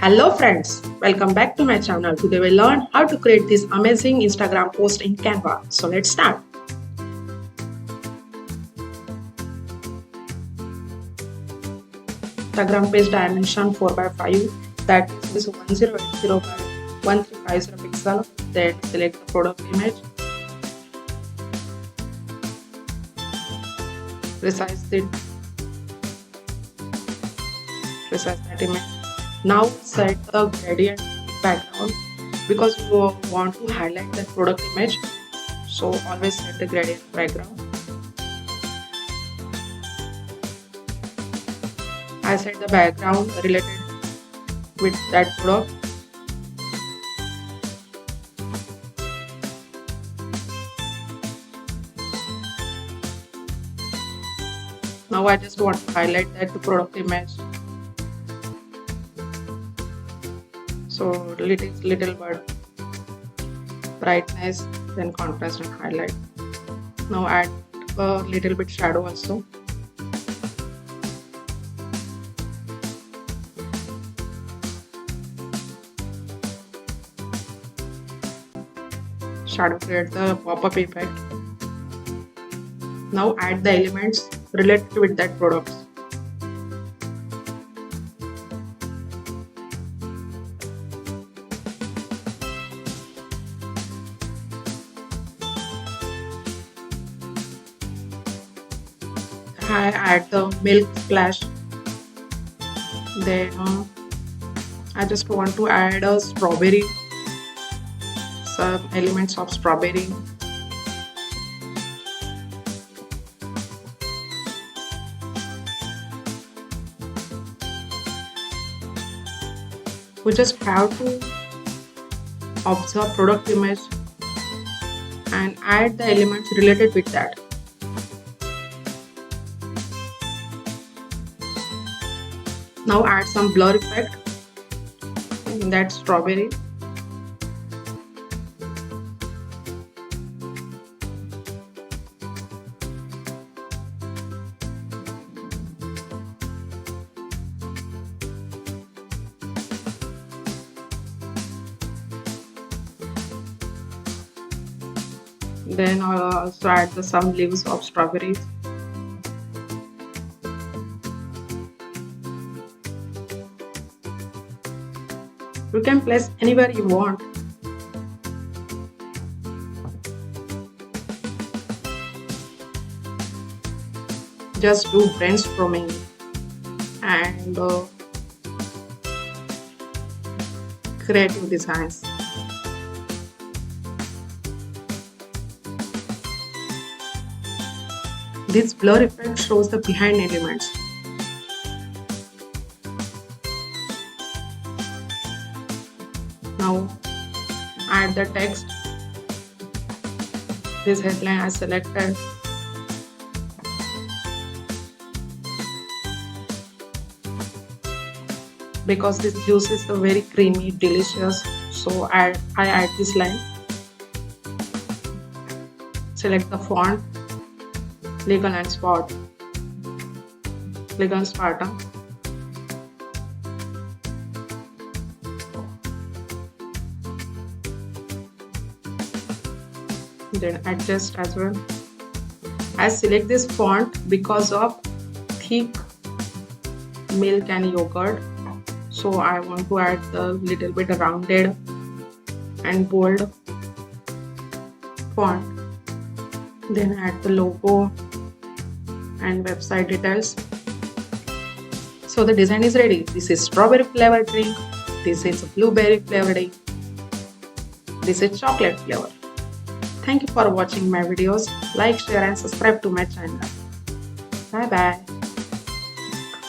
Hello friends, welcome back to my channel. Today we learn how to create this amazing Instagram post in Canva. So let's start. Instagram page dimension 4x5, that is 1080 by 1350 pixel. Then select the product image. Resize that image. Now set the gradient background because you want to highlight the product image. So always set the gradient background. I set the background related with that product. Now I just want to highlight that product image. So little but brightness, then contrast and highlight. Now add a little bit shadow also. Shadow create the pop-up effect. Now add the elements related with that product. I add the milk splash. Then I just want to add a strawberry, some elements of strawberry. We just have to observe product image and add the elements related with that. Now add some blur effect in that strawberry. Then also add some leaves of strawberries. You can place anywhere you want. Just do brainstorming and creative designs. This blur effect shows the behind elements. Now add the text. This headline I selected. Because this juice is very creamy, delicious, so I add this line. Select the font, Legal and Sparta. Then adjust as well. I select this font because of thick milk and yogurt, so I want to add the little bit rounded and bold font. Then add the logo and website details. So the design is ready. This is strawberry flavored drink, this is blueberry flavored drink, this is chocolate flavor. Thank you for watching my videos. Like, share and subscribe to my channel. Bye bye.